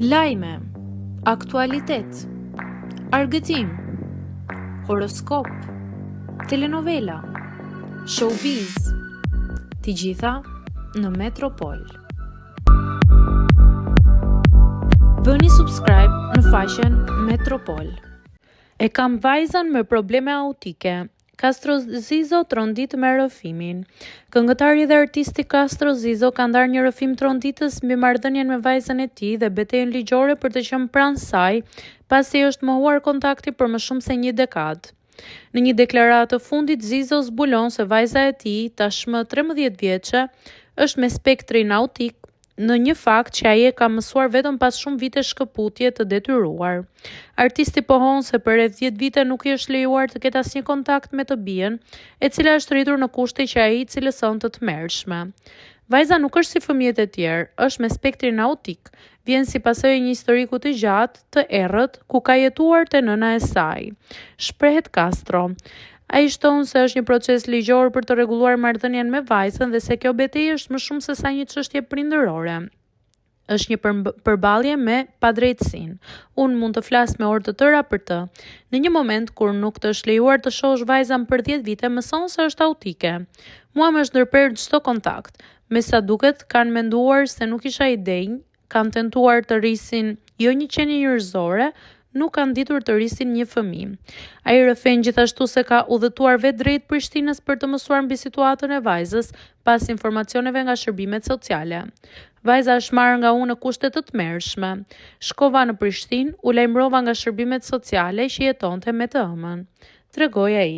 Lajme, aktualitet, argëtim, horoskop, telenovela, showbiz, të gjitha në Metropol. Bëni subscribe në faqen Metropol. E kam vajzën me probleme autike. Castro Zizo trondit me rrëfimin. Këngëtari dhe artisti Castro Zizo ka ndarë një rrëfim tronditës mbi marrëdhënien me vajzën e tij dhe betejën ligjore për të qenë pranë saj, pasi është mohuar kontakti për më shumë se një dekadë. Në një deklaratë të fundit, Zizo zbulon se vajza e tij, tashmë 13 vjeçe, është me spektrin autik, në një fakt që ai e ka mësuar vetëm pas shumë vite shkëputje të detyruar. Artisti pohon se për rreth 10 vite nuk i është lejuar të ketë asnjë kontakt me të bien, e cila është rritur në kushte që ai i cilëson të tmerrshme. Vajza nuk është si fëmijët e tjerë, është me spektrin autik, vjen si pasojë një historiku të gjatë, të errët, ku ka jetuar te nëna e saj. Shprehet Castro. Ai shton se është një proces ligjor për të rregulluar marrëdhënien me vajzën dhe se kjo betejë është më shumë se sa një çështje prindërore. Është një përballje me padrejtësinë. Unë mund të flas me orë të tëra për të. Në një moment kur nuk të është lejuar të shohësh vajzën për 10 vite, mëson se është autike. Mua më është ndërprerë çdo kontakt. Me sa duket, kanë menduar se nuk isha i denj, kanë tentuar të rrisin jo një qenie njerëzore, nuk kanë ditur të rrisin një fëmijë. Ai rrëfen gjithashtu se ka udhëtuar vetë drejt Prishtinës për të mësuar mbi situatën e vajzës pas informacioneve nga shërbimet sociale. Vajza është marrë nga unë në kushte të tmerrshme. Shkova në Prishtinë, u lajmërova nga shërbimet sociale që jetonte me të ëmën, tregoi ai.